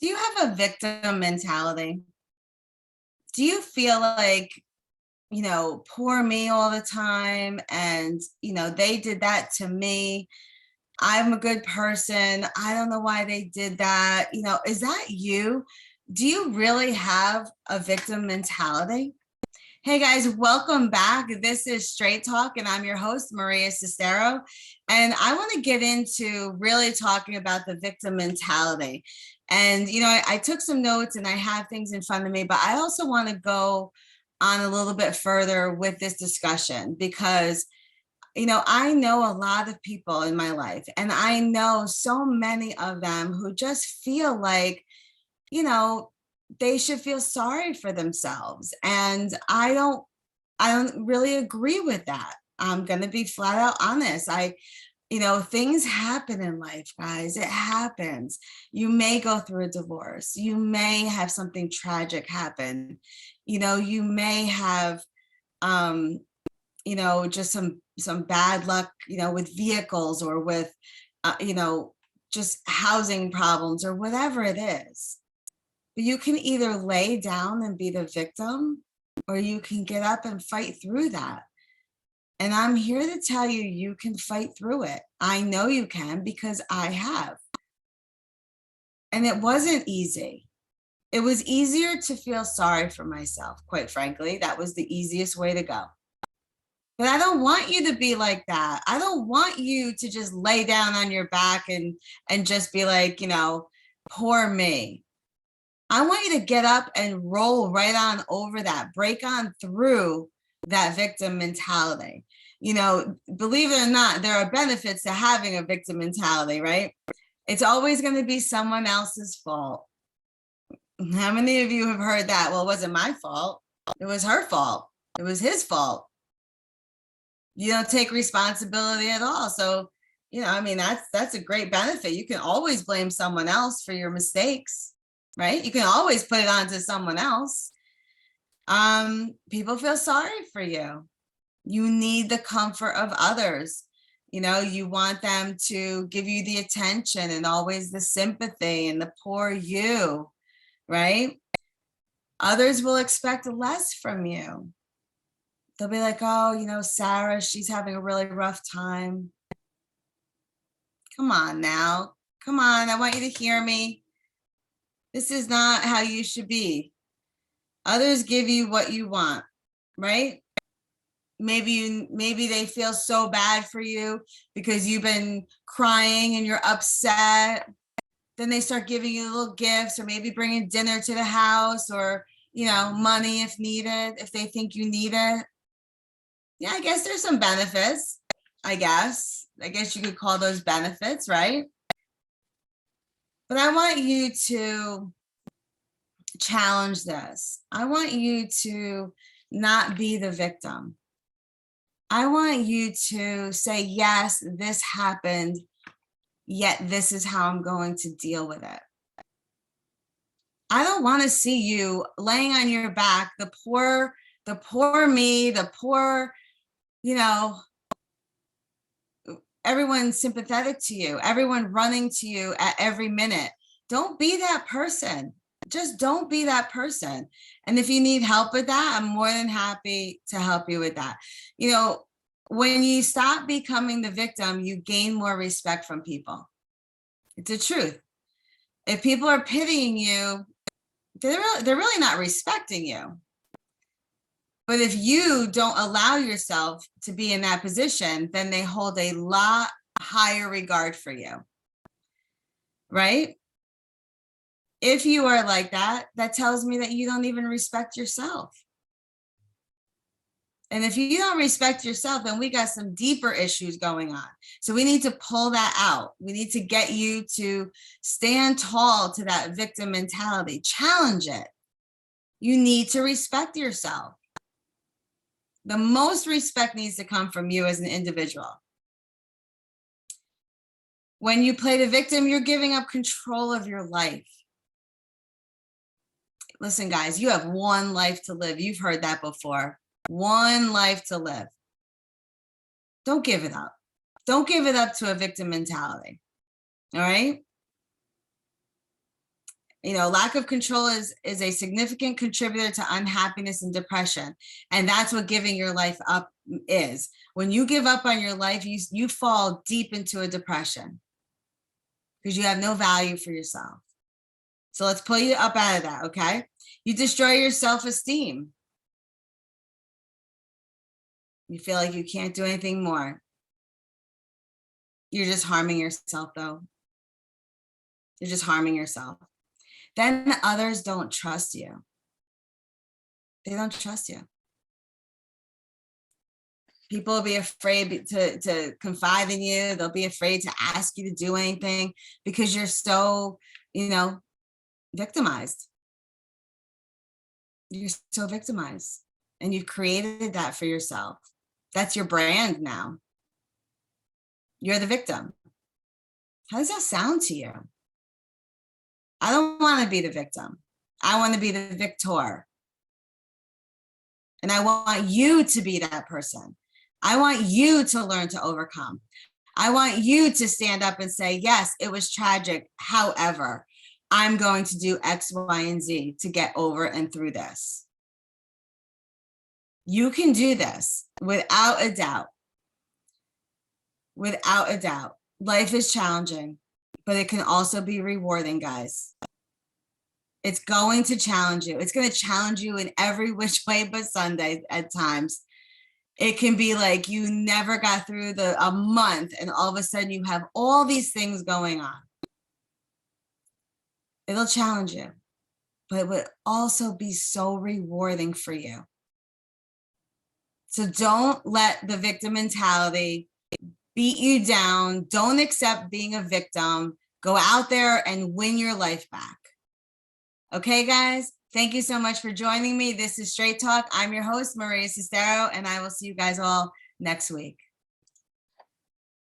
Do you have a victim mentality? Do you feel like, poor me all the time and, they did that to me. I'm a good person. I don't know why they did that. Is that you? Do you really have a victim mentality? Hey guys, welcome back. This is Straight Talk, and I'm your host, Maria Cicero. And I want to get into really talking about the victim mentality. And, I took some notes and I have things in front of me, but I also want to go on a little bit further with this discussion because, I know a lot of people in my life, and I know so many of them who just feel like, you know, they should feel sorry for themselves. And I don't really agree with that. I'm going to be flat out honest. Things happen in life, guys. It happens. You may go through a divorce. You may have something tragic happen. You may have, just some bad luck, with vehicles or with, just housing problems or whatever it is. But you can either lay down and be the victim, or you can get up and fight through that. And I'm here to tell you, you can fight through it. I know you can because I have. And it wasn't easy. It was easier to feel sorry for myself, quite frankly. That was the easiest way to go. But I don't want you to be like that. I don't want you to just lay down on your back and just be like, poor me. I want you to get up and roll right on over that, break on through that victim mentality. Believe it or not, there are benefits to having a victim mentality, right? It's always going to be someone else's fault. How many of you have heard that? Well, it wasn't my fault. It was her fault. It was his fault. You don't take responsibility at all. So, that's a great benefit. You can always blame someone else for your mistakes, right? You can always put it onto someone else. People feel sorry for you. You need the comfort of others. You want them to give you the attention and always the sympathy and the poor you, right? Others will expect less from you. They'll be like, oh, Sarah, she's having a really rough time. Come on now. Come on. I want you to hear me. This is not how you should be. Others give you what you want, right? Maybe they feel so bad for you because you've been crying and you're upset. Then they start giving you little gifts, or maybe bringing dinner to the house, or, money if needed, if they think you need it. Yeah, I guess there's some benefits. I guess you could call those benefits, right? But I want you to challenge this. I want you to not be the victim. I want you to say, yes, this happened, yet this is how I'm going to deal with it. I don't want to see you laying on your back, the poor me, the poor, everyone's sympathetic to you, everyone running to you at every minute. Don't be that person. Just don't be that person. And if you need help with that, I'm more than happy to help you with that. When you stop becoming the victim, you gain more respect from people. It's the truth. If people are pitying you, they're really not respecting you. But if you don't allow yourself to be in that position, then they hold a lot higher regard for you, right? If you are like that, that tells me that you don't even respect yourself. And if you don't respect yourself, then we got some deeper issues going on. So we need to pull that out. We need to get you to stand tall to that victim mentality. Challenge it. You need to respect yourself. The most respect needs to come from you as an individual. When you play the victim, you're giving up control of your life. Listen, guys, you have one life to live. You've heard that before. One life to live. Don't give it up. Don't give it up to a victim mentality. All right? You know, lack of control is a significant contributor to unhappiness and depression. And that's what giving your life up is. When you give up on your life, you fall deep into a depression because you have no value for yourself. So let's pull you up out of that, okay? You destroy your self-esteem. You feel like you can't do anything more. You're just harming yourself, though. You're just harming yourself. Then others don't trust you. They don't trust you. People will be afraid to confide in you. They'll be afraid to ask you to do anything because you're so, victimized. You're so victimized. And you've created that for yourself. That's your brand now. You're the victim. How does that sound to you? I don't want to be the victim. I want to be the victor. And I want you to be that person. I want you to learn to overcome. I want you to stand up and say, yes, it was tragic. However, I'm going to do X, Y, and Z to get over and through this. You can do this without a doubt. Without a doubt. Life is challenging, but it can also be rewarding, guys. It's going to challenge you. It's going to challenge you in every which way but Sunday at times. It can be like you never got through a month and all of a sudden you have all these things going on. It'll challenge you, but it would also be so rewarding for you. So don't let the victim mentality beat you down. Don't accept being a victim. Go out there and win your life back. Okay, guys, thank you so much for joining me. This is Straight Talk. I'm your host, Maria Sestero, and I will see you guys all next week.